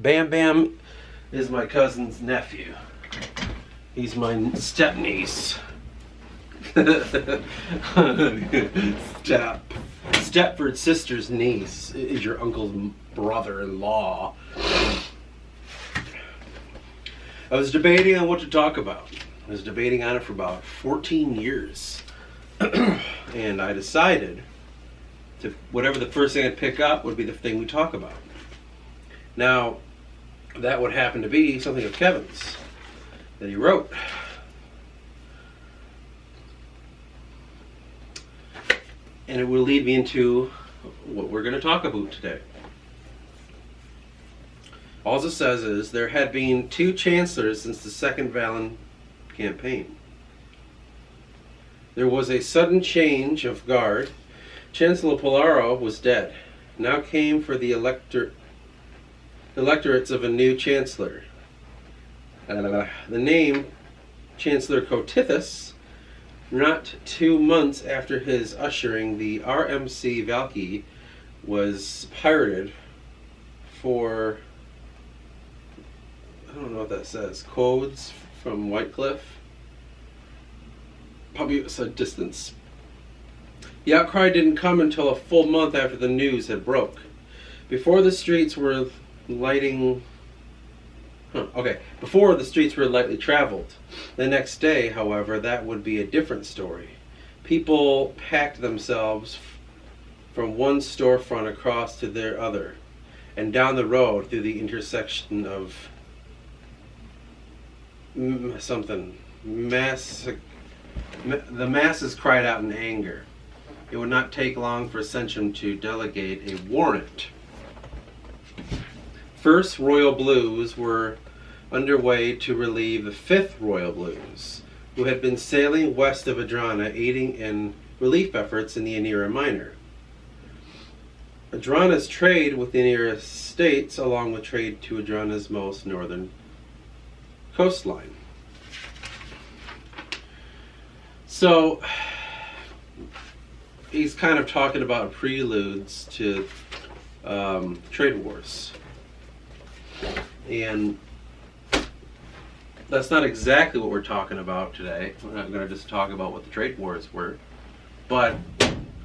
Bam Bam is my cousin's nephew. He's my step niece. Stepford sister's niece is your uncle's brother-in-law. I was debating on what to talk about. I was debating on it for about 14 years. And I decided to whatever the first thing I'd pick up would be the thing we talk about. Now, that would happen to be something of Kevin's that he wrote. And it will lead me into what we're going to talk about today. All it says is, there had been 2 chancellors since the Second Valon campaign. There was a sudden change of guard. Chancellor Polaro was dead. Now came for the electorates of a new chancellor. The name Chancellor Kotithis, not 2 months after his ushering the RMC Valky, was pirated for, I don't know what that says, codes from Whitecliff. Probably it's a distance. The outcry didn't come until a full month after the news had broke. Before the streets were lightly traveled. The next day, however, that would be a different story. People packed themselves from one storefront across to their other, and down the road through the intersection of the masses cried out in anger. It would not take long for Sachem to delegate a warrant. First Royal Blues were underway to relieve the 5th Royal Blues, who had been sailing west of Adrana, aiding in relief efforts in the Anira Minor. Adrana's trade with the Anira states, along with trade to Adrana's most northern coastline. So he's kind of talking about preludes to trade wars. And that's not exactly what we're talking about today. We're not going to just talk about what the trade wars were. But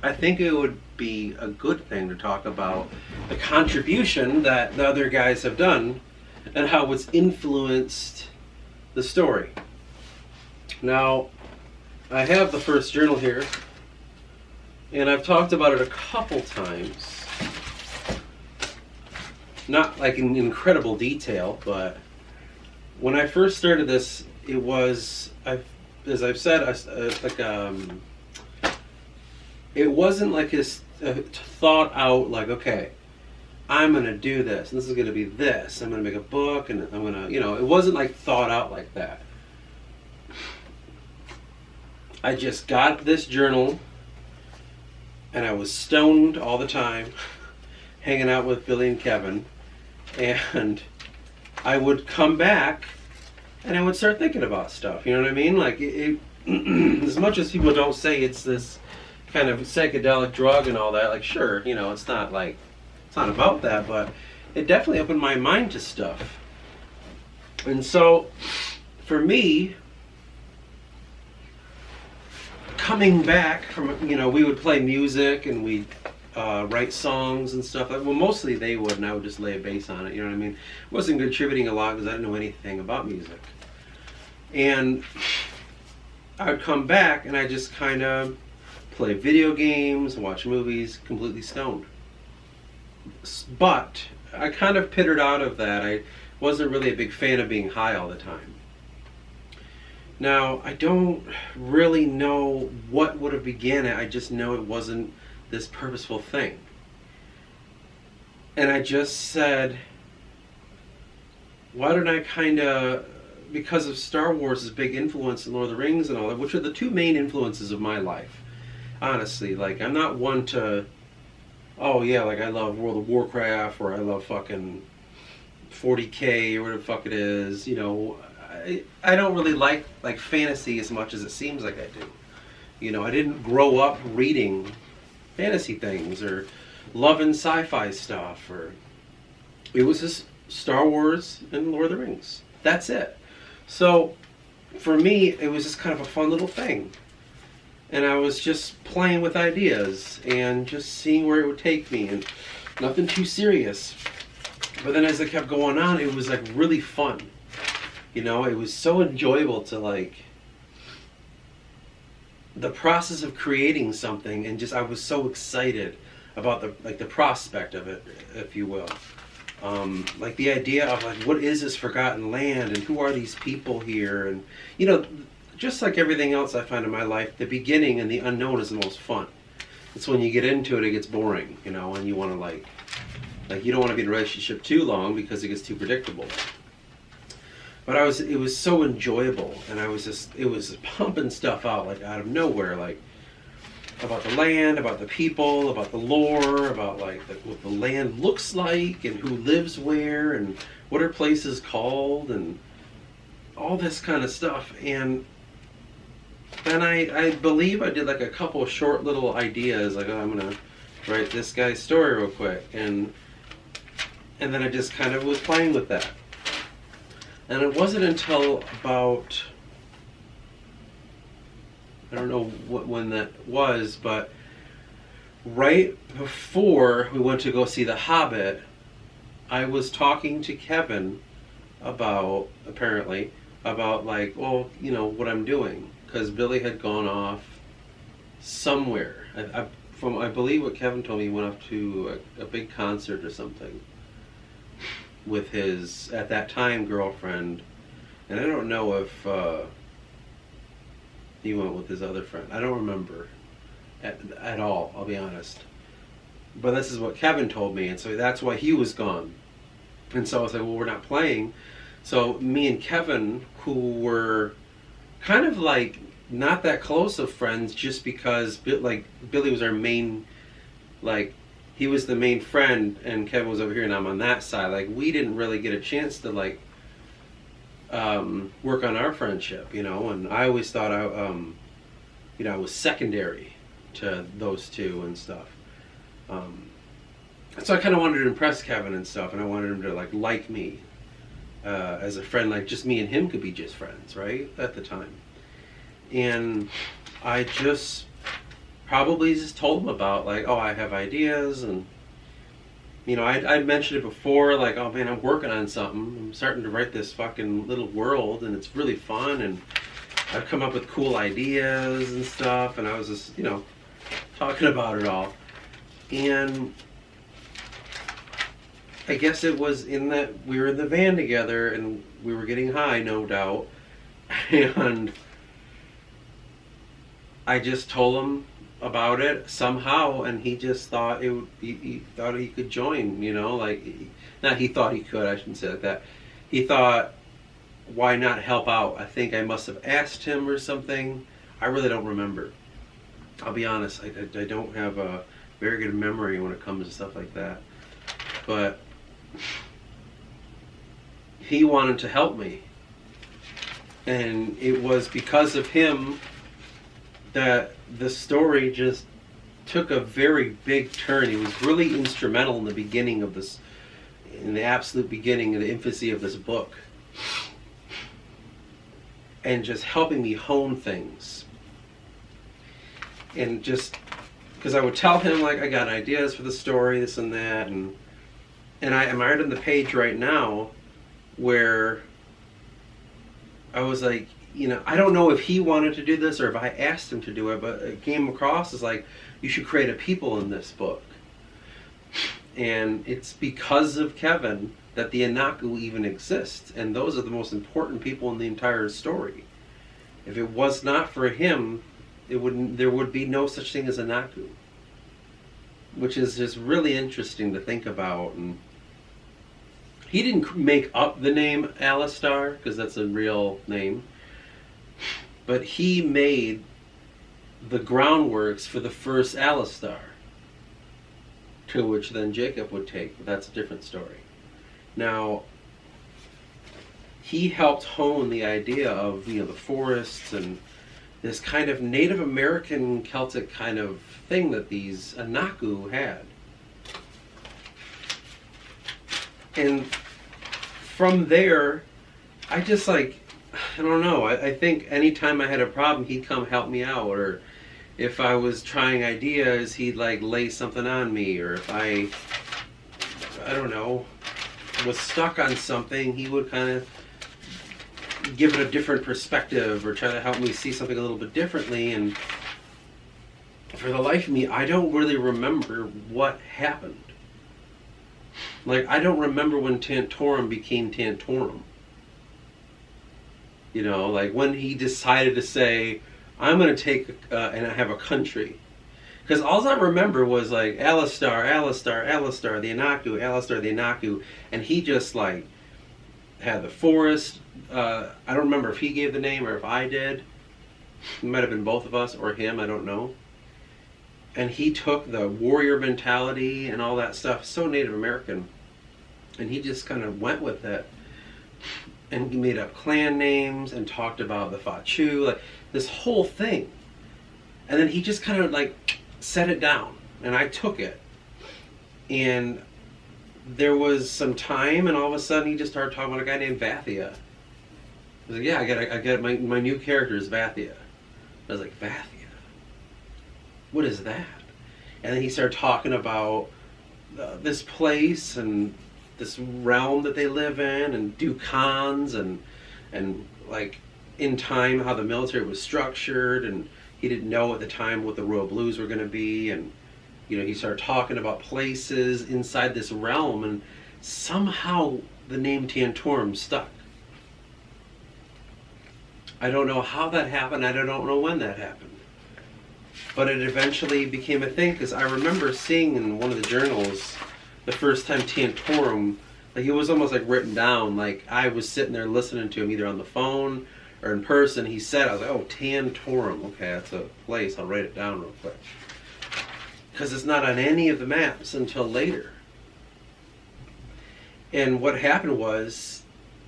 I think it would be a good thing to talk about the contribution that the other guys have done and how it's influenced the story. Now, I have the first journal here, and I've talked about it a couple times. Not like in incredible detail, but when I first started this, it was, as I've said, it wasn't like this thought out, like, okay, I'm going to do this, and this is going to be this. I'm going to make a book, and I'm going to, it wasn't like thought out like that. I just got this journal, and I was stoned all the time, hanging out with Billy and Kevin, and I would come back, and I would start thinking about stuff, you know what I mean? Like, as much as people don't say it's this kind of psychedelic drug and all that, like, sure, it's not about that, but it definitely opened my mind to stuff. And so, for me, coming back from, we would play music and we'd write songs and stuff. Well, mostly they would, and I would just lay a bass on it, you know what I mean? I wasn't contributing a lot because I didn't know anything about music. And I would come back and I just kind of play video games, watch movies, completely stoned. But I kind of pittered out of that. I wasn't really a big fan of being high all the time. Now, I don't really know what would have began it. I just know it wasn't this purposeful thing. And I just said, why don't I kind of, because of Star Wars' big influence in Lord of the Rings and all that, which are the 2 main influences of my life, honestly. Like, I'm not one to, oh yeah, like I love World of Warcraft, or I love fucking 40K, or whatever the fuck it is, I don't really like fantasy as much as it seems like I do. I didn't grow up reading fantasy things or loving sci-fi stuff, or it was just Star Wars and Lord of the Rings. That's it. So for me, it was just kind of a fun little thing. And I was just playing with ideas and just seeing where it would take me, and nothing too serious. But then as it kept going on, it was like really fun. You know, it was so enjoyable to like the process of creating something, and just I was so excited about the prospect of it, if you will. Like the idea of like, what is this forgotten land, and who are these people here, and you know, just like everything else I find in my life, the beginning and the unknown is the most fun. It's when you get into it, it gets boring, you know, and you want to like you don't want to be in a relationship too long because it gets too predictable. But it was so enjoyable, and it was pumping stuff out like out of nowhere, like about the land, about the people, about the lore, about like what the land looks like, and who lives where, and what are places called, and all this kind of stuff. And then I believe I did like a couple of short little ideas, like, oh, I'm gonna write this guy's story real quick, and then I just kind of was playing with that. And it wasn't until about, I don't know when that was, but right before we went to go see The Hobbit, I was talking to Kevin apparently, about like, well, you know, what I'm doing. Because Billy had gone off somewhere. I believe what Kevin told me, he went off to a big concert or something with his, at that time, girlfriend. And I don't know if he went with his other friend. I don't remember at all, I'll be honest. But this is what Kevin told me, and so that's why he was gone. And so I was like, well, we're not playing. So me and Kevin, who were kind of like not that close of friends, just because like Billy was our main, like he was the main friend, and Kevin was over here and I'm on that side. Like we didn't really get a chance to like work on our friendship, you know. And I always thought I was secondary to those two and stuff. So I kind of wanted to impress Kevin and stuff, and I wanted him to like me as a friend, like just me and him could be just friends, right, at the time. And I just probably just told him about like, oh, I have ideas, and you know, I'd mentioned it before, like, oh man, I'm working on something. I'm starting to write this fucking little world, and it's really fun, and I've come up with cool ideas and stuff, and I was just, you know, talking about it all. And I guess it was in that we were in the van together, and we were getting high, no doubt, and I just told him about it somehow, and he just thought he thought he could join, you know, like, not he thought he could, I shouldn't say it like that. He thought, why not help out? I think I must have asked him or something. I really don't remember. I'll be honest, I don't have a very good memory when it comes to stuff like that. But he wanted to help me. And it was because of him that the story just took a very big turn. He was really instrumental in the beginning of this, in the absolute beginning of the infancy of this book. And just helping me hone things. And just, because I would tell him, like, I got ideas for the story, this and that, and I'm right on the page right now where I was like, you know, I don't know if he wanted to do this or if I asked him to do it, but it came across as like, you should create a people in this book. And it's because of Kevin that the Anaku even exists, and those are the most important people in the entire story. If it was not for him, there would be no such thing as Anaku, which is just really interesting to think about. And he didn't make up the name Alistar, because that's a real name, but he made the groundworks for the first Alistar, to which then Jacob would take, but that's a different story. Now, he helped hone the idea of, you know, the forests and this kind of Native American Celtic kind of thing that these Anaku had. And from there, I just like, I don't know. I think anytime I had a problem, he'd come help me out. Or if I was trying ideas, he'd like lay something on me. Or if I don't know, was stuck on something, he would kind of give it a different perspective or try to help me see something a little bit differently. And for the life of me, I don't really remember what happened. Like, I don't remember when Tantorum became Tantorum. You know, like when he decided to say, I'm going to take and I have a country. Because all I remember was like Alistar, Alistar, Alistar, the Anaku, Alistar, the Anaku. And he just like had the forest. I don't remember if he gave the name or if I did. It might have been both of us or him, I don't know. And he took the warrior mentality and all that stuff, so Native American. And he just kind of went with it. And he made up clan names and talked about the Fachu, like this whole thing. And then he just kind of like set it down. And I took it. And there was some time, and all of a sudden he just started talking about a guy named Vathia. I was like, yeah, I get my new character is Vathia. I was like, Vathia? What is that? And then he started talking about this place and this realm that they live in, and Dukans, and like in time how the military was structured, and he didn't know at the time what the Royal Blues were going to be, and you know, he started talking about places inside this realm, and somehow the name Tantorum stuck. I don't know how that happened. I don't know when that happened. But it eventually became a thing, because I remember seeing in one of the journals the first time Tantorum, like it was almost like written down, like I was sitting there listening to him either on the phone or in person. He said, I was like, oh, Tantorum, okay, that's a place, I'll write it down real quick. Because it's not on any of the maps until later. And what happened was,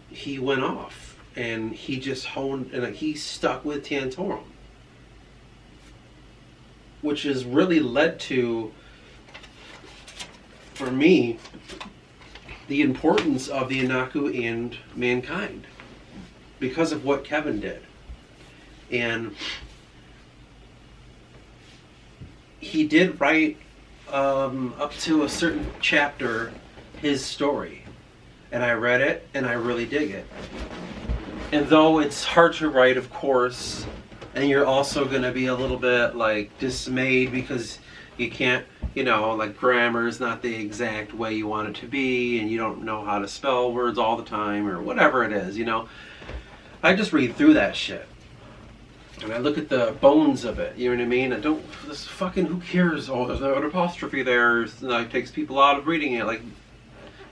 he went off, and he just honed, and he stuck with Tantorum. Which has really led to, for me, the importance of the Anaku and mankind. Because of what Kevin did. And he did write, up to a certain chapter, his story. And I read it, and I really dig it. And though it's hard to write, of course, and you're also going to be a little bit like dismayed because you can't, you know, like grammar is not the exact way you want it to be, and you don't know how to spell words all the time, or whatever it is, you know. I just read through that shit. And I look at the bones of it, you know what I mean? I don't, this fucking, who cares? Oh, there's an apostrophe there. It takes people out of reading it, like,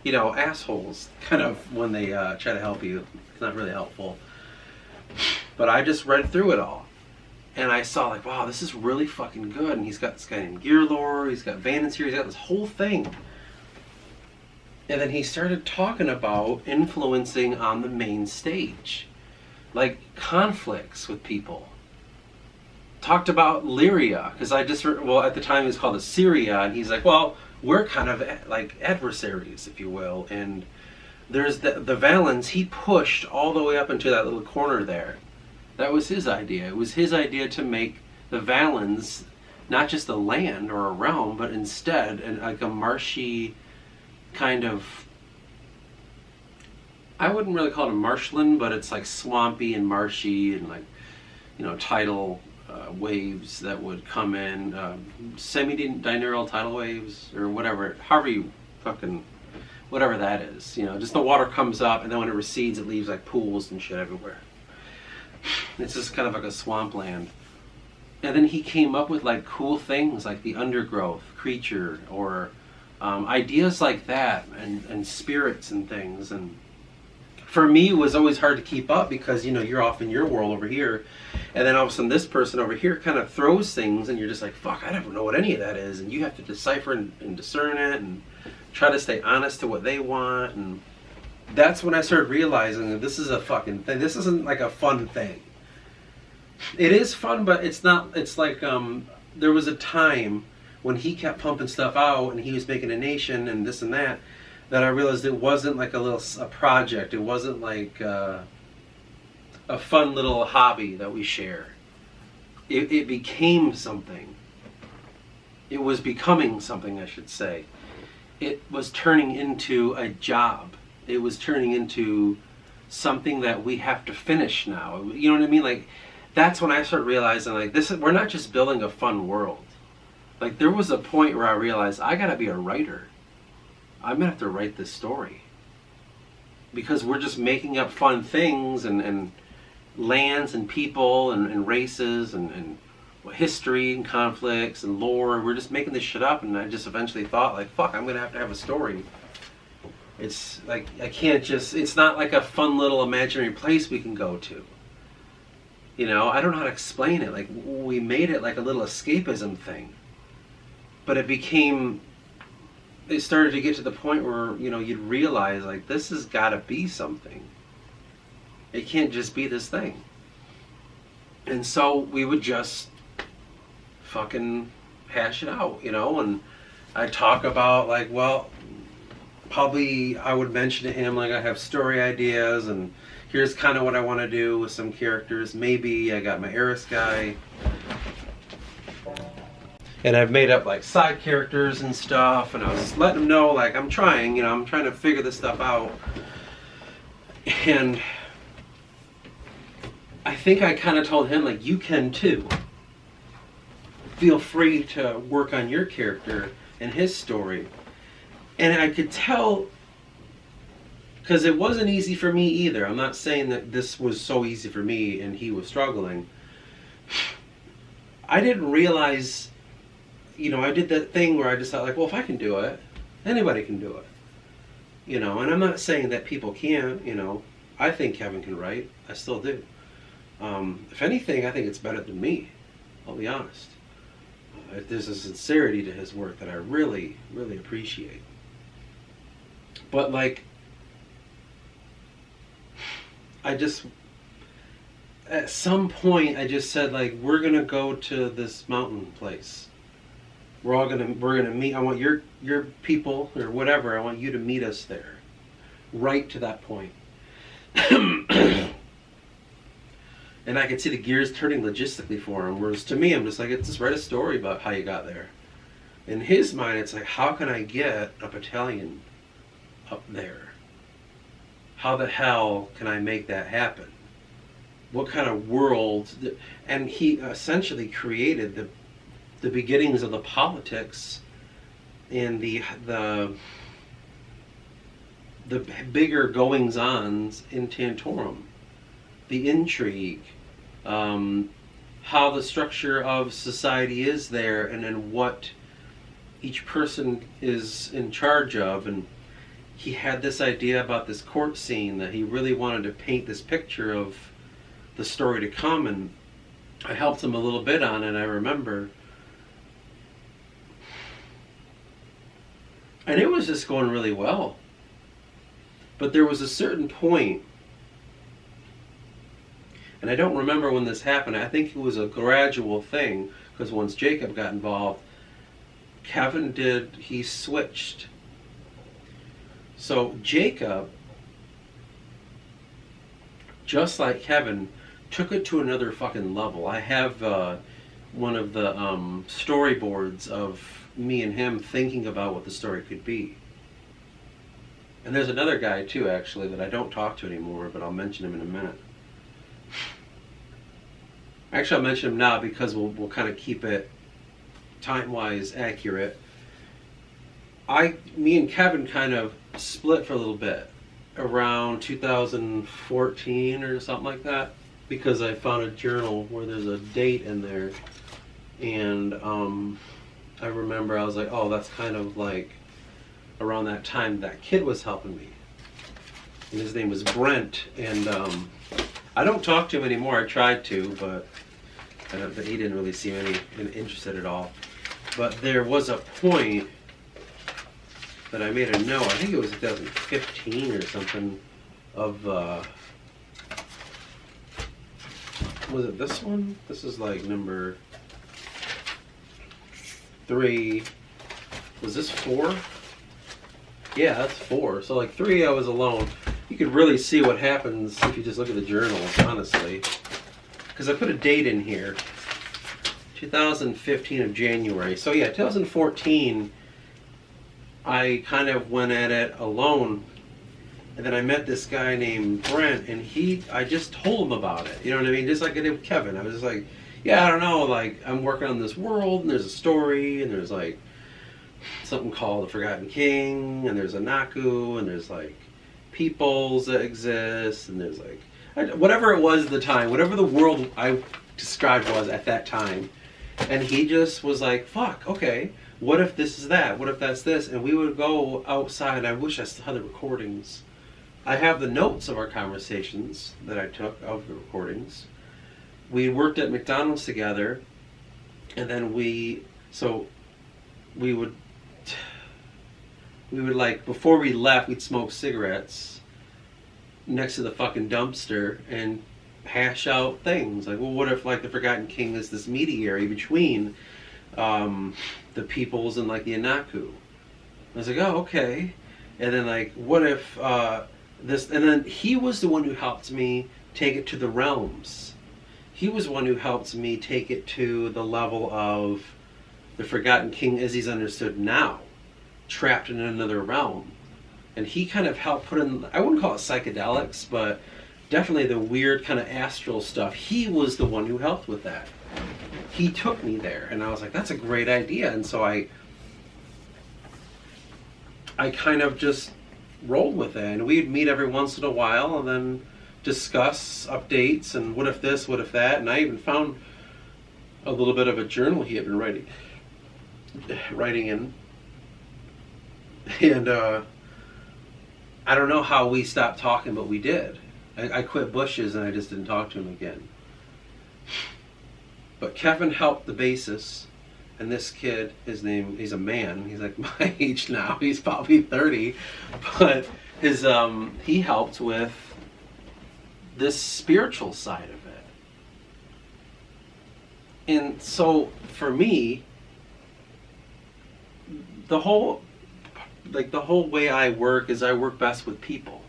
you know, assholes, kind of, when they try to help you. It's not really helpful. But I just read through it all. And I saw like, wow, this is really fucking good. And he's got this guy named Gearlore, he's got Vanance here, he's got this whole thing. And then he started talking about influencing on the main stage. Like conflicts with people. Talked about Lyria, because I just, well, at the time it was called Assyria, and he's like, well, we're kind of like adversaries, if you will. And there's the Valens, he pushed all the way up into that little corner there. That was his idea. It was his idea to make the Valens not just a land or a realm, but instead like a marshy kind of, I wouldn't really call it a marshland, but it's like swampy and marshy and like, you know, tidal waves that would come in, semi-diurnal tidal waves or whatever, however you fucking, whatever that is, you know, just the water comes up and then when it recedes it leaves like pools and shit everywhere. It's just kind of like a swampland. And then he came up with like cool things like the undergrowth creature, or ideas like that, and spirits and things. And for me it was always hard to keep up because, you know, you're off in your world over here, and then all of a sudden this person over here kind of throws things and you're just like, fuck, I don't know what any of that is, and you have to decipher and discern it and try to stay honest to what they want. And that's when I started realizing that this is a fucking thing. This isn't like a fun thing. It is fun, but it's not. It's like there was a time when he kept pumping stuff out and he was making a nation and this and that. that I realized it wasn't like a project. It wasn't like a fun little hobby that we share. It became something. It was becoming something, I should say. It was turning into a job. It was turning into something that we have to finish now. You know what I mean? Like, that's when I started realizing, like, we're not just building a fun world. Like, there was a point where I realized I gotta be a writer. I'm gonna have to write this story. Because we're just making up fun things and lands and people and races and history and conflicts and lore. We're just making this shit up, and I just eventually thought, like, fuck, I'm gonna have a story. It's like, I can't just, it's not like a fun little imaginary place we can go to. You know, I don't know how to explain it. Like, we made it like a little escapism thing. But it started to get to the point where, you know, you'd realize, like, this has got to be something. It can't just be this thing. And so we would just fucking hash it out, you know, and I'd talk about, like, well, probably I would mention to him, like, I have story ideas, and here's kind of what I want to do with some characters. Maybe I got my Eris guy. And I've made up, like, side characters and stuff, and I was letting him know, like, I'm trying to figure this stuff out. And I think I kind of told him, like, you can too. Feel free to work on your character and his story. And I could tell, because it wasn't easy for me either. I'm not saying that this was so easy for me and he was struggling. I didn't realize, you know, I did that thing where I just thought, like, well, if I can do it, anybody can do it. You know, and I'm not saying that people can't, you know. I think Kevin can write. I still do. If anything, I think it's better than me. I'll be honest. There's a sincerity to his work that I really, really appreciate. But, like, at some point, I just said, like, we're gonna go to this mountain place. We're gonna meet. I want your people or whatever. I want you to meet us there, right to that point. And I could see the gears turning logistically for him. Whereas to me, I'm just like, just write a story about how you got there. In his mind, it's like, how can I get a battalion up there? How the hell can I make that happen? What kind of world? And he essentially created the beginnings of the politics and the bigger goings-ons in Tantorum, the intrigue, how the structure of society is there, and then what each person is in charge of. And he had this idea about this court scene that he really wanted to paint this picture of the story to come, and I helped him a little bit on it, I remember. And it was just going really well. But there was a certain point, and I don't remember when this happened. I think it was a gradual thing, because once Jacob got involved, he switched. So Jacob, just like Kevin, took it to another fucking level. I have one of the storyboards of me and him thinking about what the story could be. And there's another guy too, actually, that I don't talk to anymore, but I'll mention him in a minute. Actually, I'll mention him now because we'll kind of keep it time-wise accurate. Me and Kevin kind of split for a little bit around 2014 or something like that, because I found a journal where there's a date in there, and I remember I was like, oh, that's kind of like around that time that kid was helping me, and his name was Brent, and I don't talk to him anymore. I tried to, but he didn't really seem interested at all. But there was a point that I made a note, I think it was 2015 or something, of, was it this one? This is like number 3. Was this 4? Yeah, that's 4. So like 3, I was alone. You could really see what happens if you just look at the journals, honestly. Because I put a date in here. 2015 of January. So yeah, 2014, I kind of went at it alone. And then I met this guy named Brent, and I just told him about it. You know what I mean? Just like I did with Kevin. I was just like, yeah, I don't know, like, I'm working on this world, and there's a story, and there's like something called the Forgotten King, and there's a Naku, and there's like peoples that exist, and there's like whatever it was at the time, whatever the world I described was at that time. And he just was like, fuck, okay, what if this is that? What if that's this? And we would go outside. I wish I still had the recordings. I have the notes of our conversations that I took of the recordings. We worked at McDonald's together, and then we would like, before we left, we'd smoke cigarettes next to the fucking dumpster and hash out things. Like, well, what if like the Forgotten King is this mediary between the peoples and like the Anaku? I was like, oh, okay. And then like, what if this? And then he was the one who helped me take it to the realms. He was the one who helped me take it to the level of the Forgotten King as he's understood now, trapped in another realm. And he kind of helped put in, I wouldn't call it psychedelics, but definitely the weird kind of astral stuff. He was the one who helped with that. He took me there, and I was like, that's a great idea. And so I kind of just rolled with it. And we'd meet every once in a while and then discuss updates and what if this, what if that. And I even found a little bit of a journal he had been writing in. And I don't know how we stopped talking, but we did. I quit Bush's and I just didn't talk to him again. But Kevin helped the basis, and this kid, he's a man, he's like my age now, he's probably 30, but he helped with this spiritual side of it. And so for me, the whole way I work is I work best with people.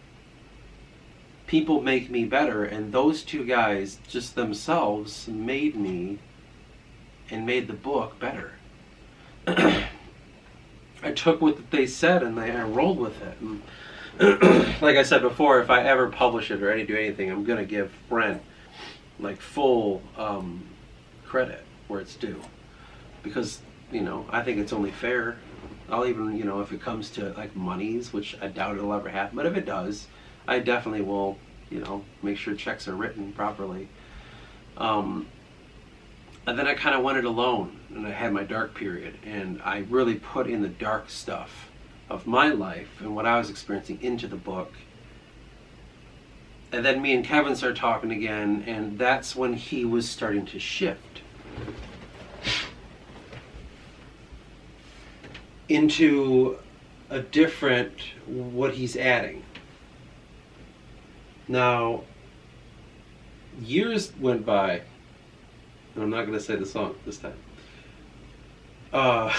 People make me better, and those two guys just themselves made me and made the book better. I took what they said and I rolled with it. And like I said before, if I ever publish it or do anything, I'm gonna give Brent like full credit where it's due, because I think it's only fair. I'll even if it comes to like monies, which I doubt it'll ever happen, but if it does, I definitely will, make sure checks are written properly. And then I kind of went it alone, and I had my dark period, and I really put in the dark stuff of my life and what I was experiencing into the book. And then me and Kevin started talking again, and that's when he was starting to shift into a different, what he's adding. Now, years went by, and I'm not going to say the song this time. I'm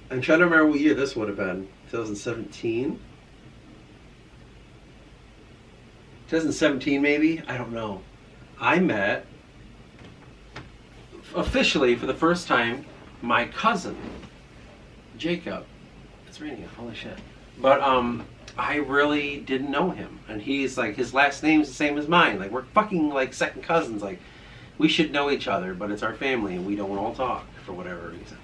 trying to remember what year this would have been. 2017? 2017 maybe? I don't know. I met, officially for the first time, my cousin, Jacob. It's raining, holy shit. But I really didn't know him, and he's like, his last name's the same as mine. Like, we're fucking like second cousins. Like, we should know each other, but it's our family and we don't all talk for whatever reason.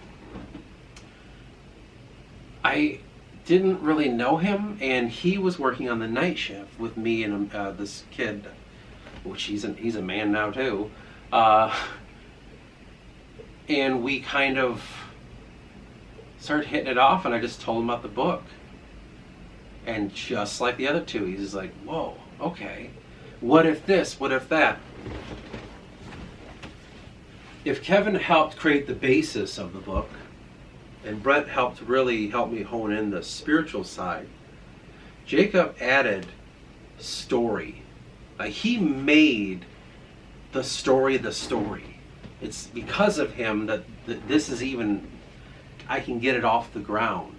I didn't really know him, and he was working on the night shift with me and this kid, which he's a man now too, and we kind of started hitting it off, and I just told him about the book. And just like the other two, he's like, whoa, okay, what if this, what if that? If Kevin helped create the basis of the book, and Brent helped me hone in the spiritual side, Jacob added story. Like, he made the story the story. It's because of him that this is even, I can get it off the ground.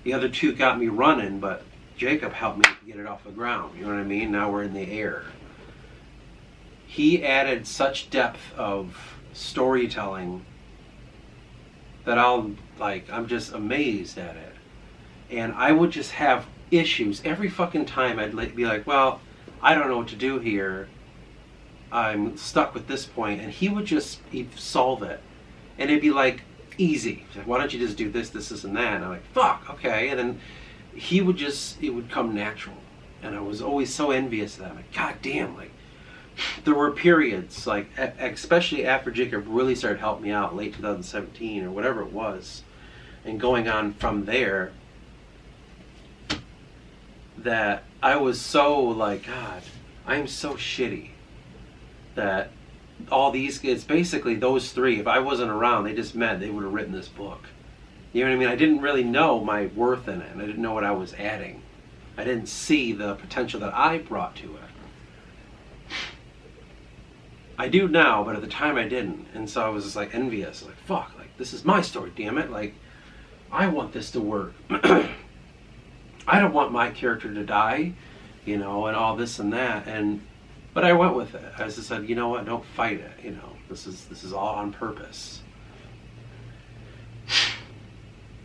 The other two got me running, but Jacob helped me get it off the ground. You know what I mean? Now we're in the air. He added such depth of storytelling that I'm just amazed at it. And I would just have issues every fucking time. I'd be like, well, I don't know what to do here. I'm stuck with this point. And he'd solve it. And it'd be like, easy. Like, why don't you just do this, this, and that? And I'm like, fuck, okay. And then it would come natural. And I was always so envious of that. I'm like, god damn, like, there were periods, like, especially after Jacob really started helping me out, late 2017 or whatever it was, and going on from there, that I was so like, God, I'm so shitty that all these kids, basically those three, if I wasn't around, they just meant they would have written this book. You know what I mean? I didn't really know my worth in it, and I didn't know what I was adding. I didn't see the potential that I brought to it. I do now, but at the time I didn't. And so I was just like envious. Like, fuck, like, this is my story, damn it. Like, I want this to work. I don't want my character to die, you know, and all this and that. But I went with it. I just said, you know what, don't fight it, you know. This is all on purpose.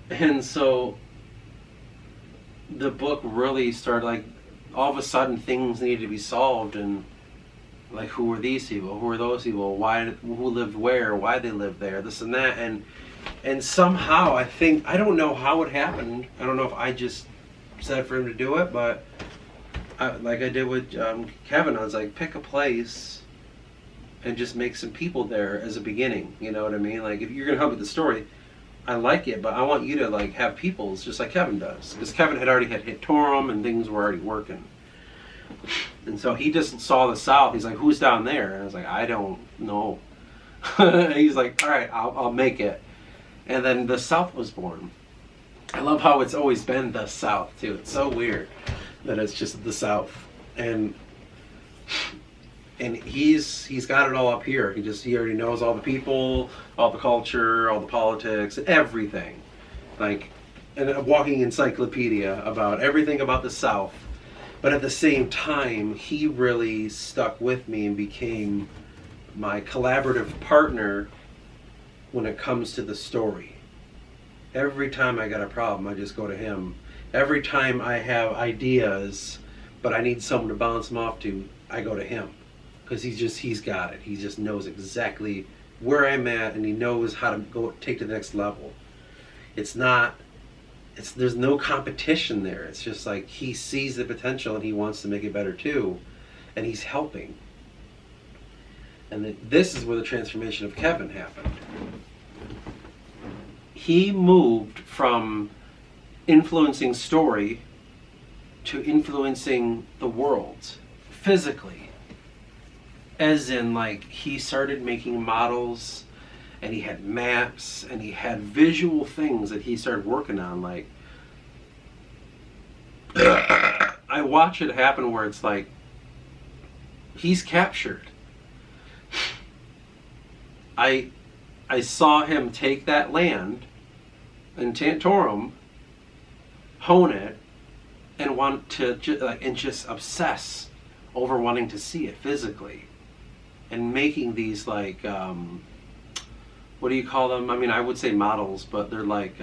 And so the book really started, like, all of a sudden things needed to be solved, and like, who were these people? Who were those people? Who lived where? Why they lived there? This and that. And somehow, I don't know how it happened. I don't know if I just said for him to do it, but like I did with Kevin, I was like, pick a place and just make some people there as a beginning. You know what I mean? Like, if you're gonna help with the story, I like it, but I want you to, like, have peoples just like Kevin does, because Kevin had already hit Torum and things were already working. And so he just saw the South. He's like, who's down there? And I was like, I don't know. He's like, all right, I'll make it. And then the South was born. I love how it's always been the South too. It's so weird that it's just the South. And he's got it all up here. He already knows all the people, all the culture, all the politics, everything. Like, a walking encyclopedia about everything about the South. But at the same time, he really stuck with me and became my collaborative partner when it comes to the story. Every time I got a problem, I just go to him. Every time I have ideas, but I need someone to bounce them off to, I go to him. Because he's got it. He just knows exactly where I'm at, and he knows how to go take to the next level. There's no competition there. It's just like he sees the potential and he wants to make it better too, and he's helping. And this is where the transformation of Kevin happened. He moved from influencing story to influencing the world physically. As in, like, he started making models, and he had maps, and he had visual things that he started working on. Like, I watch it happen where it's like, he's captured. I saw him take that land in Tantorum, hone it, and want to just obsess over wanting to see it physically, and making these, like, what do you call them? I mean, I would say models, but they're like,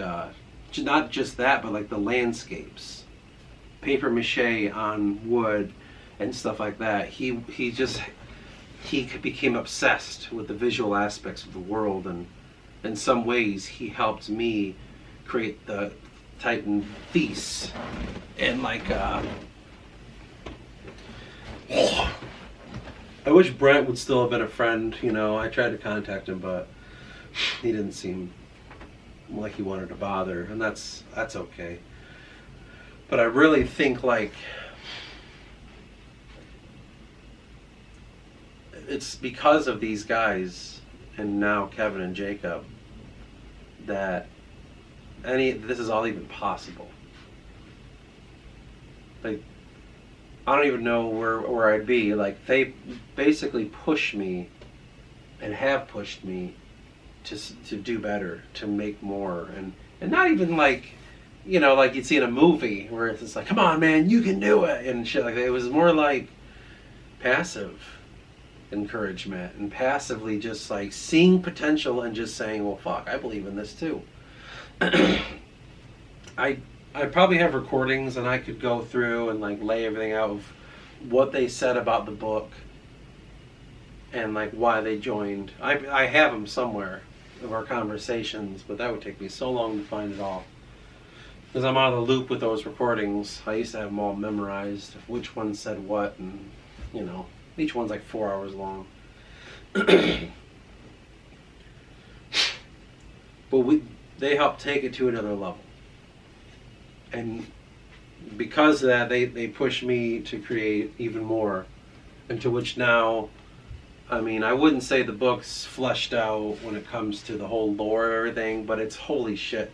not just that, but like the landscapes. Paper mache on wood and stuff like that. He became obsessed with the visual aspects of the world, and in some ways he helped me create the Titan Feast. And like, I wish Brent would still have been a friend, you know. I tried to contact him, but he didn't seem like he wanted to bother, and that's okay. But I really think, like, it's because of these guys, and now Kevin and Jacob, that this is all even possible. Like, I don't even know where I'd be. Like, they basically push me and have pushed me to do better, to make more, and not even like you know, like you'd see in a movie where it's just like, come on, man, you can do it, and shit like that. It was more like passive encouragement and passively just like seeing potential and just saying, well, fuck, I believe in this too. I probably have recordings and I could go through and like lay everything out of what they said about the book and like why they joined. I have them somewhere of our conversations, but that would take me so long to find it all. Because I'm out of the loop with those recordings. I used to have them all memorized, which one said what, and you know, each one's like 4 hours long. But they helped take it to another level. And because of that, they pushed me to create even more. Into which now, I mean, I wouldn't say the book's fleshed out when it comes to the whole lore and everything, but it's holy shit.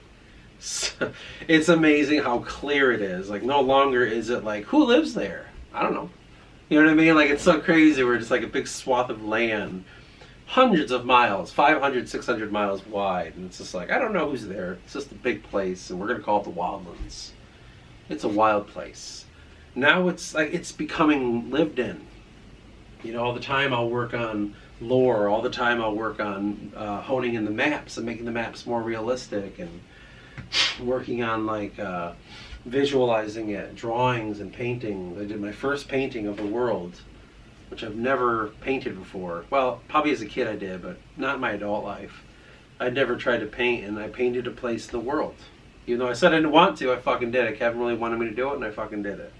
It's amazing how clear it is. Like, no longer is it like, who lives there? I don't know. You know what I mean? Like, it's so crazy where it's like a big swath of land, hundreds of miles, 500, 600 miles wide. And it's just like, I don't know who's there. It's just a big place, and we're going to call it the Wildlands. It's a wild place. Now it's like, it's becoming lived in. You know, all the time I'll work on lore. All the time I'll work on honing in the maps and making the maps more realistic, and working on like visualizing it, drawings and painting. I did my first painting of the world, which I've never painted before. Well, probably as a kid I did, but not in my adult life. I'd never tried to paint, and I painted a place in the world. Even though I said I didn't want to, I fucking did it. Kevin really wanted me to do it, and I fucking did it.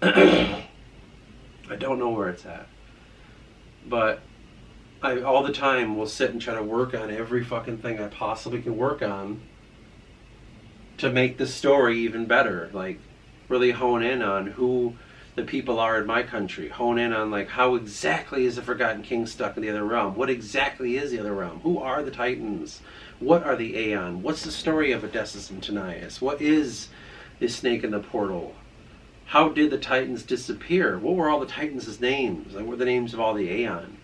I don't know where it's at. But I all the time will sit and try to work on every fucking thing I possibly can work on to make the story even better. Like, really hone in on who the people are in my country. Hone in on like, how exactly is the Forgotten King stuck in the other realm? What exactly is the other realm? Who are the Titans? What are the Aeon? What's the story of Odysseus and Tanias? What is this snake in the portal? How did the Titans disappear? What were all the Titans' names? Like, what were the names of all the Aeon?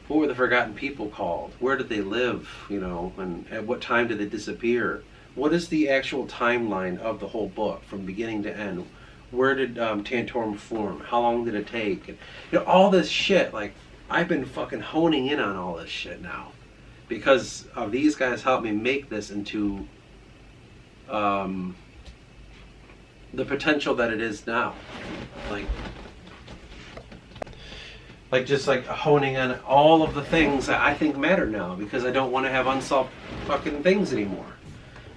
What were the Forgotten People called? Where did they live? You know, and at what time did they disappear? What is the actual timeline of the whole book from beginning to end? Where did Tantorum form? How long did it take? And, you know, all this shit. Like, I've been fucking honing in on all this shit now, because these guys helped me make this into the potential that it is now. Like just like honing on all of the things that I think matter now, because I don't want to have unsolved fucking things anymore.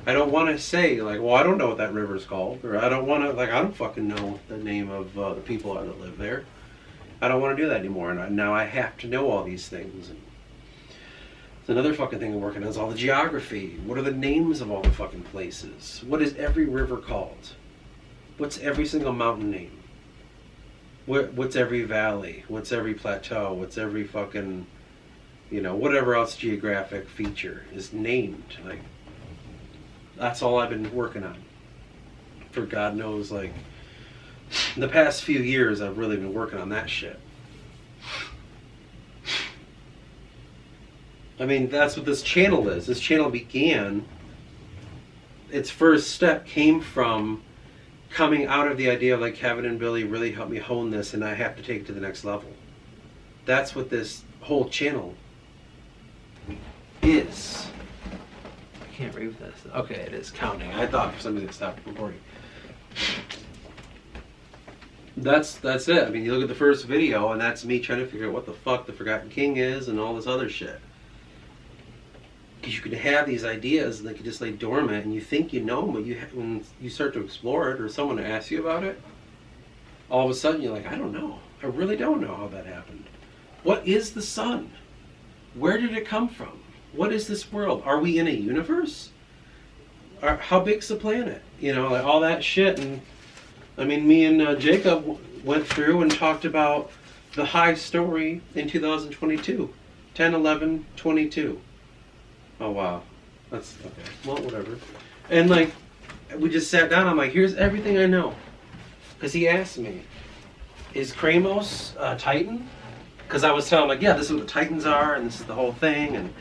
I don't want to say like, well, I don't know what that river's called, or I don't want to, like, I don't fucking know the name of the people that live there. I don't want to do that anymore, and now I have to know all these things. And it's another fucking thing I'm working on is all the geography. What are the names of all the fucking places? What is every river called? What's every single mountain name? What's every valley? What's every plateau? What's every fucking, you know, whatever else geographic feature is named? Like, that's all I've been working on for God knows, like, the past few years I've really been working on that shit. I mean, that's what this channel is. This channel began, its first step came from coming out of the idea of like, Kevin and Billy really helped me hone this, and I have to take it to the next level. That's what this whole channel is. I can't read this. Okay, it is counting. I thought for some reason it stopped recording. That's it. I mean, you look at the first video, and that's me trying to figure out what the fuck the Forgotten King is and all this other shit. Because you can have these ideas and they can just lay dormant, and you think you know them, but when you start to explore it, or someone asks you about it, all of a sudden you're like, I don't know. I really don't know how that happened. What is the sun? Where did it come from? What is this world? Are we in a universe? How big's the planet? You know, like all that shit. And I mean, me and Jacob went through and talked about the high story in 2022. 10/11/22. Oh, wow. That's okay. Well, whatever. And like, we just sat down. I'm like, here's everything I know. Because he asked me, is Kramos a Titan? Because I was telling him, like, yeah, this is what the Titans are, and this is the whole thing. And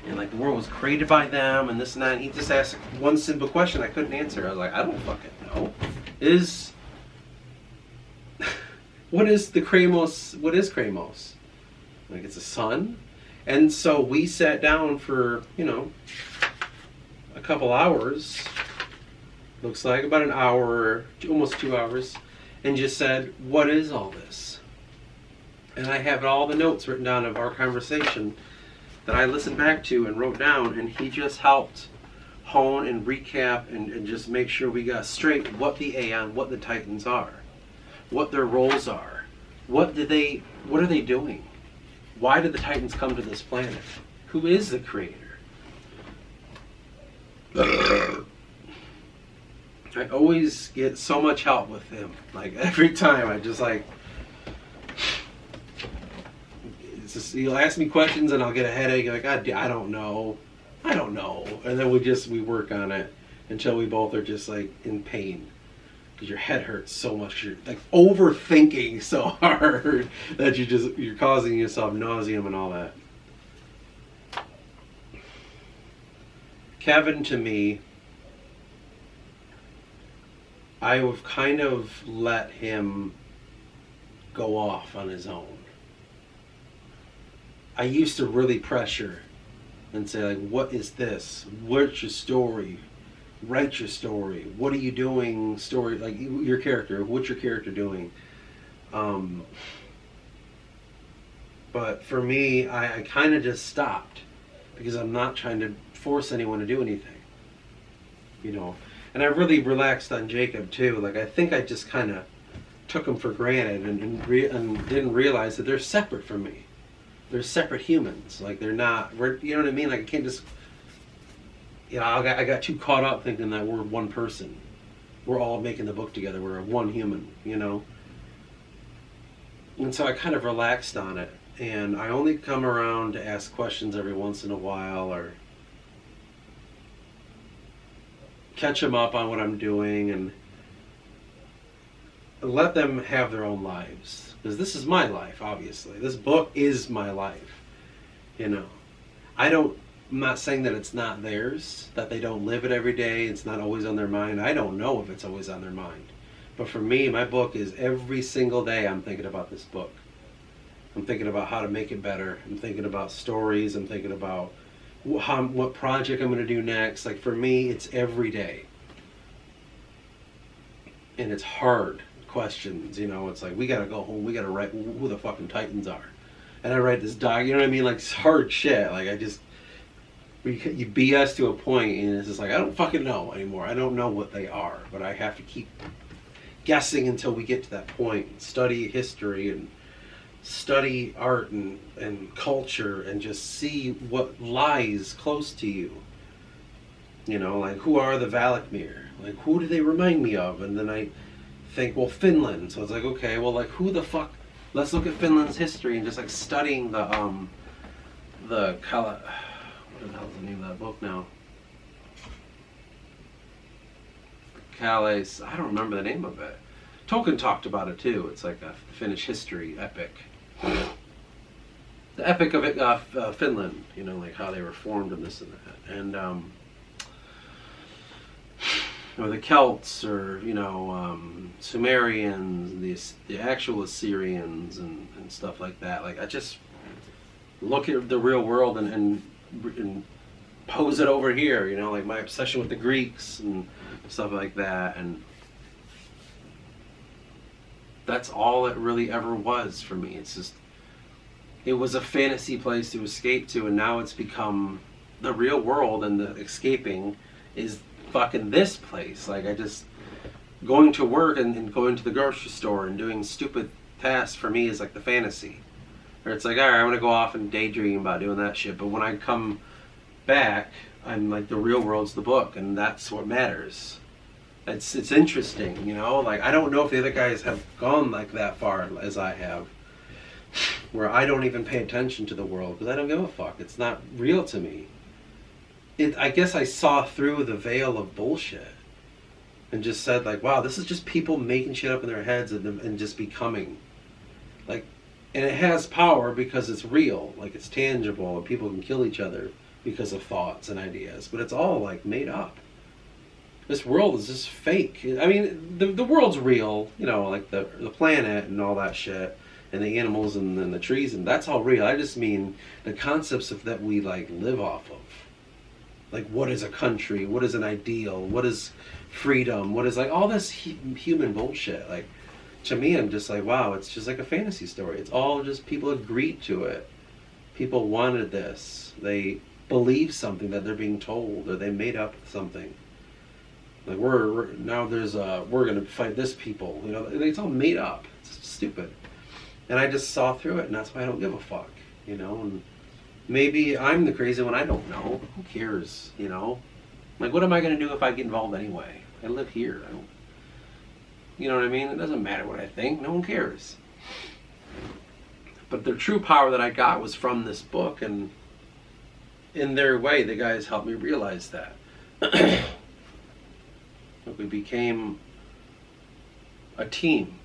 and like the world was created by them and this and that. And he just asked one simple question I couldn't answer. I was like, I don't fucking know. What is the Kramos? What is Kramos? Like, it's a sun? And so we sat down for, a couple hours, looks like about an hour, almost 2 hours, and just said, what is all this? And I have all the notes written down of our conversation that I listened back to and wrote down, and he just helped hone and recap and just make sure we got straight what the Aeon, what the Titans are, what their roles are, what are they doing? Why did the Titans come to this planet? Who is the creator? I always get so much help with him. Like, every time I just like, it's just, he'll ask me questions and I'll get a headache. Like, I don't know. And then we work on it until we both are just like in pain. Because your head hurts so much. You're like overthinking so hard that you're causing yourself nauseum and all that. Kevin, to me, I have kind of let him go off on his own. I used to really pressure and say, like, what is this? What's your story? Write your story. What are you doing? Story, like your character. What's your character doing? But for me, I kind of just stopped because I'm not trying to force anyone to do anything. And I really relaxed on Jacob too. Like, I think I just kind of took him for granted and didn't realize that they're separate from me. They're separate humans. Like, you know what I mean? Like, I can't just, I got too caught up thinking that we're one person. We're all making the book together. We're one human, And so I kind of relaxed on it. And I only come around to ask questions every once in a while or catch them up on what I'm doing and let them have their own lives. Because this is my life, obviously. This book is my life. I'm not saying that it's not theirs, that they don't live it every day, it's not always on their mind. I don't know if it's always on their mind. But for me, my book is every single day I'm thinking about this book. I'm thinking about how to make it better. I'm thinking about stories. I'm thinking about what project I'm going to do next. Like, for me, it's every day. And it's hard questions, It's like, we got to go home. We got to write who the fucking Titans are. And I write this you know what I mean? Like, it's hard shit. Like, you BS to a point, and it's just like, I don't fucking know anymore. I don't know what they are. But I have to keep guessing until we get to that point. Study history and study art and culture and just see what lies close to you. Like, who are the Valakmir? Like, who do they remind me of? And then I think, well, Finland. So it's like, okay, well, like, who the fuck? Let's look at Finland's history and just like studying what the hell's the name of that book now? Calais. I don't remember the name of it. Tolkien talked about it too. It's like a Finnish history epic. The epic of Finland, like how they were formed and this and that. And or the Celts, or Sumerians, the actual Assyrians and stuff like that. Like, I just look at the real world and pose it over here, like my obsession with the Greeks and stuff like that. And that's all it really ever was for me. It's just, it was a fantasy place to escape to, and now it's become the real world, and the escaping is fucking this place. Like, going to work and going to the grocery store and doing stupid tasks for me is like the fantasy. Or it's like, alright, I'm gonna go off and daydream about doing that shit, but when I come back, I'm like, the real world's the book, and that's what matters. It's interesting, like, I don't know if the other guys have gone like that far as I have, where I don't even pay attention to the world because I don't give a fuck. It's not real to me. I guess I saw through the veil of bullshit and just said, like, wow, this is just people making shit up in their heads and just becoming. Like, and it has power because it's real, like, it's tangible, and people can kill each other because of thoughts and ideas, but it's all like made up. This world is just fake. I mean, the world's real, you know, like the planet and all that shit, and the animals and the trees, and that's all real. I just mean the concepts of that we like live off of. Like, what is a country? What is an ideal? What is freedom? What is like all this human bullshit? Like, to me, I'm just like, wow, it's just like a fantasy story. It's all just people agreed to it. People wanted this. They believe something that they're being told, or they made up something. Like we're now there's we're gonna fight this people, you know. It's all made up. It's stupid, and I just saw through it, and that's why I don't give a fuck, you know. And maybe I'm the crazy one. I don't know. Who cares, you know? Like, what am I gonna do if I get involved anyway? I live here. I don't, you know what I mean? It doesn't matter what I think. No one cares. But the true power that I got was from this book, and in their way, the guys helped me realize that. We became a team.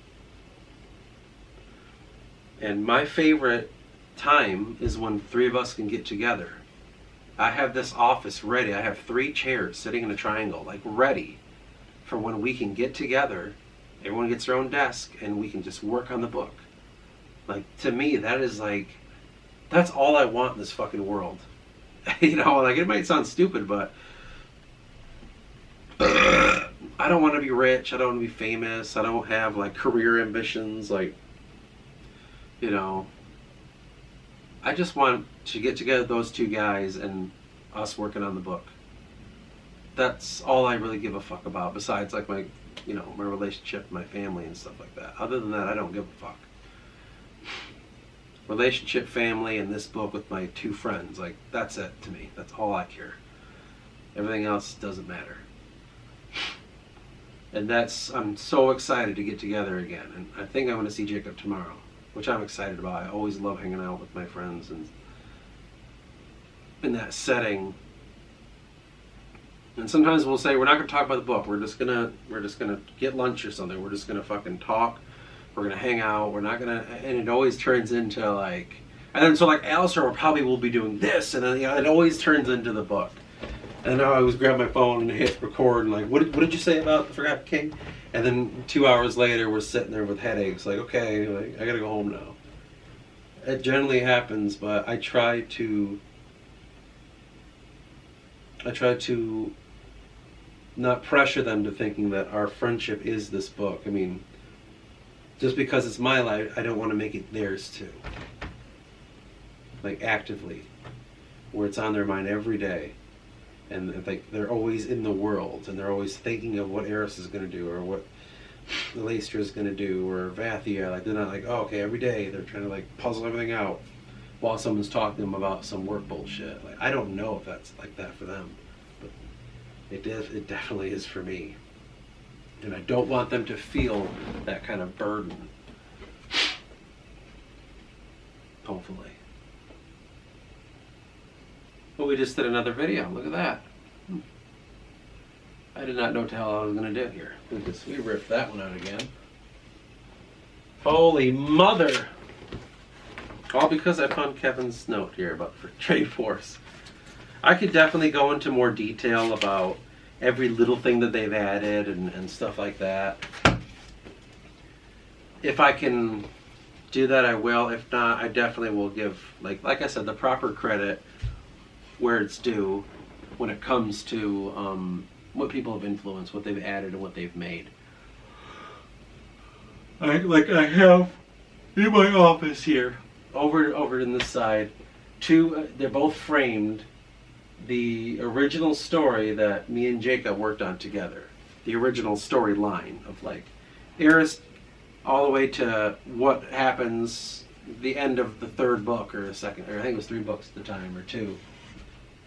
And my favorite time is when 3 of us can get together. I have this office ready. I have 3 chairs sitting in a triangle, like ready for when we can get together. Everyone gets their own desk and we can just work on the book. Like, to me, that is like, that's all I want in this fucking world. You know, like, it might sound stupid, but I don't want to be rich. I don't want to be famous. I don't have like career ambitions. Like, you know, I just want to get together those 2 guys and us working on the book. That's all I really give a fuck about, besides like my, you know, my relationship, my family and stuff like that. Other than that, I don't give a fuck. Relationship, family, and this book with my 2 friends, like, that's it to me. That's all I care. Everything else doesn't matter. And I'm so excited to get together again. And I think I'm going to see Jacob tomorrow, which I'm excited about. I always love hanging out with my friends and in that setting. And sometimes we'll say, we're not going to talk about the book. We're just gonna get lunch or something. We're just going to fucking talk. We're going to hang out. We're not going to, and it always turns into like, and then so like Alistair will be doing this, and then, you know, it always turns into the book. And now I always grab my phone and hit record and like, what did you say about the Forgotten King? And then 2 hours later, we're sitting there with headaches. Like, okay, like, I gotta go home now. It generally happens, but I try to not pressure them to thinking that our friendship is this book. I mean, just because it's my life, I don't want to make it theirs too. Like, actively, where it's on their mind every day. And like, they're always in the world, and they're always thinking of what Eris is going to do, or what Leicester is going to do, or Vathia. Like, they're not like, oh, okay, every day they're trying to like puzzle everything out while someone's talking to them about some work bullshit. Like, I don't know if that's like that for them, but it definitely is for me. And I don't want them to feel that kind of burden. Hopefully. But we just did another video. Look at that. I did not know what the hell I was going to do here. We ripped that one out again. Holy mother! All because I found Kevin's note here about for Trade Force. I could definitely go into more detail about every little thing that they've added and stuff like that. If I can do that, I will. If not, I definitely will give, like I said, the proper credit where it's due when it comes to what people have influenced, what they've added, and what they've made. I have in my office here, over in this side, 2. They're both framed. The original story that me and Jacob worked on together, the original storyline of like Eris, all the way to what happens the end of the 3rd book or the 2nd, or I think it was 3 books at the time, or 2.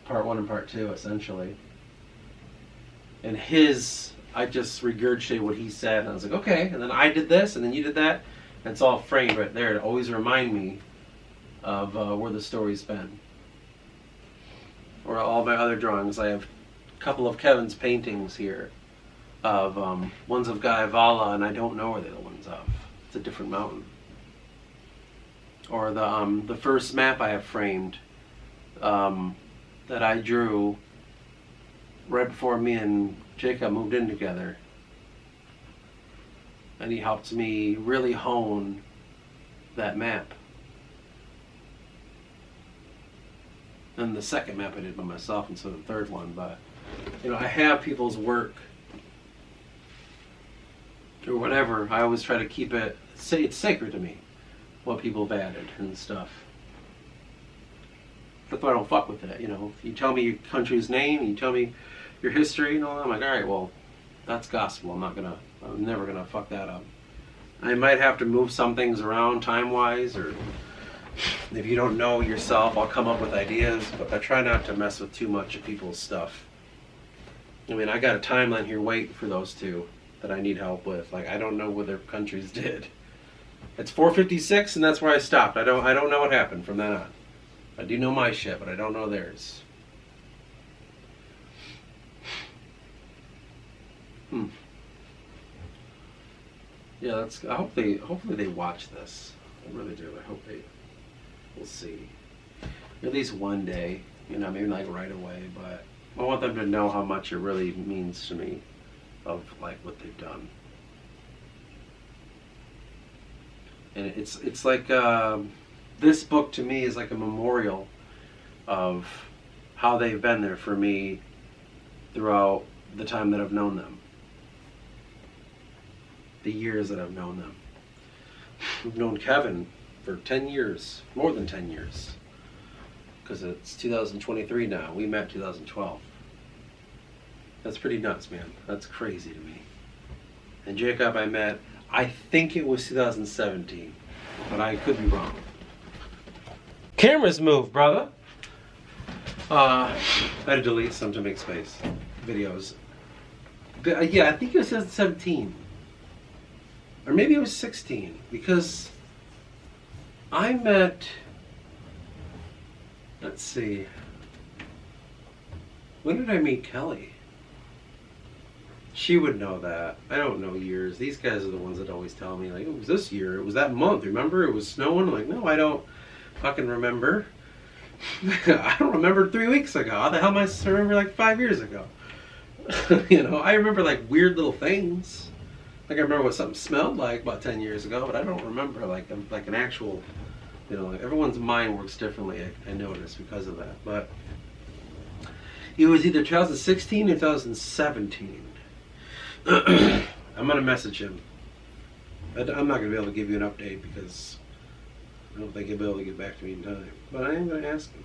Part 1 and part 2, essentially. And I just regurgitated what he said, and I was like, okay, and then I did this, and then you did that, and it's all framed right there to always remind me of where the story's been. Or all my other drawings. I have a couple of Kevin's paintings here of ones of Gaivala, and I don't know where they're the ones of. It's a different mountain. Or the first map I have framed. that I drew right before me and Jacob moved in together. And he helped me really hone that map. And the second map I did by myself instead of the third one, but I have people's work or whatever. I always try to keep it, it's sacred to me, what people have added and stuff. That's why I don't fuck with it. If you tell me your country's name, you tell me your history and all that, I'm like, all right, well, that's gospel. I'm never gonna fuck that up. I might have to move some things around time-wise, or if you don't know yourself, I'll come up with ideas, but I try not to mess with too much of people's stuff. I got a timeline here waiting for those two that I need help with. Like, I don't know what their countries did. It's 4:56, and that's where I stopped. I don't know what happened from then on. I do know my shit, but I don't know theirs. Yeah, hopefully they watch this. I really do. I hope we'll see. At least one day, maybe like right away, but I want them to know how much it really means to me of like what they've done. And it's like this book to me is like a memorial of how they've been there for me throughout the time that I've known them. The years that I've known them. I've known Kevin for 10 years, more than 10 years, because it's 2023 now. We met 2012. That's pretty nuts, man. That's crazy to me. And Jacob I met, I think it was 2017, but I could be wrong. Cameras move, brother. I had to delete some to make space. Videos. But, yeah, I think it was 2017. Or maybe it was 16, because I met, let's see, when did I meet Kelly? She would know that. I don't know years. These guys are the ones that always tell me, like, it was this year, it was that month, remember? It was snowing. I'm like, no, I don't fucking remember. I don't remember 3 weeks ago. How the hell am I supposed to remember like 5 years ago? I remember like weird little things. Like I remember what something smelled like about 10 years ago, but I don't remember like an actual, like everyone's mind works differently, I noticed because of that. But it was either 2016 or 2017. I'm going to message him. I'm not going to be able to give you an update because I don't think he'll be able to get back to me in time. But I am going to ask him,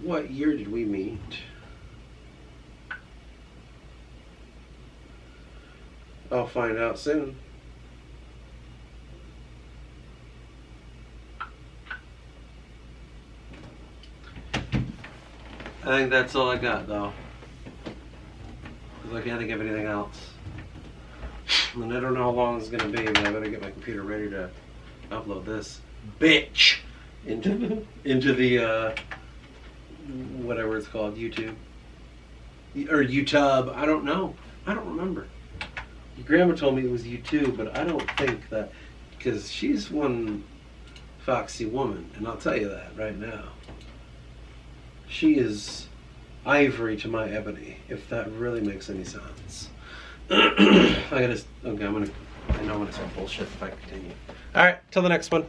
what year did we meet? I'll find out soon. I think that's all I got, though. Because I can't think of anything else. And I don't know how long it's going to be, but I better get my computer ready to upload this bitch into the, whatever it's called, YouTube. Or YouTube. I don't know. I don't remember. Your grandma told me it was YouTube, but I don't think that, because she's one foxy woman, and I'll tell you that right now. She is ivory to my ebony, if that really makes any sense. I know I'm gonna start bullshit if I continue. All right, till the next one.